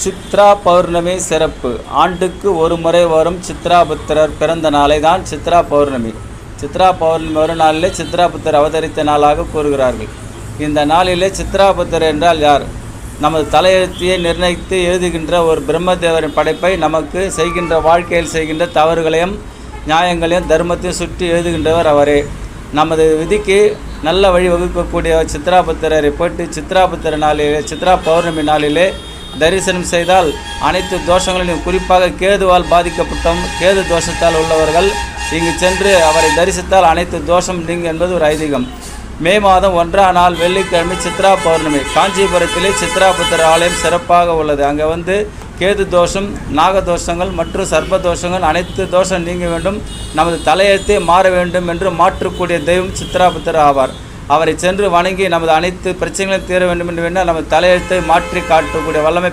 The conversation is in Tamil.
சித்ரா பௌர்ணமி சிறப்பு. ஆண்டுக்கு ஒரு முறை வரும் சித்ராபுத்திரர் பிறந்த நாளை தான் சித்ரா பௌர்ணமி. சித்ரா பௌர்ணமி ஒரு நாளிலே சித்ராபுத்திரர் அவதரித்த நாளாக கூறுகிறார்கள். இந்த நாளிலே சித்ராபுத்திரர் என்றால் யார்? நமது தலையெழுத்தையை நிர்ணயித்து எழுதுகின்ற ஒரு பிரம்மதேவரின் படைப்பை நமக்கு செய்கின்ற வாழ்க்கையில் செய்கின்ற தவறுகளையும் நியாயங்களையும் தர்மத்தையும் சுற்றி எழுதுகின்றவர் அவரே. நமது விதிக்கு நல்ல வழி வகுக்கக்கூடிய சித்ராபுத்திரரை போட்டு சித்ராபுத்திர நாளிலே சித்ரா பௌர்ணமி நாளிலே தரிசனம் செய்தால் அனைத்து தோஷங்களையும், குறிப்பாக கேதுவால் பாதிக்கப்பட்டோம், கேது தோஷத்தால் உள்ளவர்கள் இங்கு சென்று அவரை தரிசித்தால் அனைத்து தோஷம் நீங்கும் என்பது ஒரு ஐதீகம். மே மாதம் 1ஆம் நாள் வெள்ளிக்கிழமை சித்ரா பௌர்ணமி. காஞ்சிபுரத்திலே சித்ராபுத்திர ஆலயம் சிறப்பாக உள்ளது. அங்கே கேது தோஷம், நாகதோஷங்கள் மற்றும் சர்ப்ப தோஷங்கள் அனைத்து தோஷம் நீங்க வேண்டும், நமது தலையெழுத்தே மாற வேண்டும் என்று மாற்றக்கூடிய தெய்வம் சித்ராபுத்திரர் ஆவார். அவரை சென்று வணங்கி நமது அனைத்து பிரச்சனைகளையும் தீர வேண்டும் என்று வேண்டால் நமது தலையெழுத்தை மாற்றி காட்டக்கூடிய வல்லமை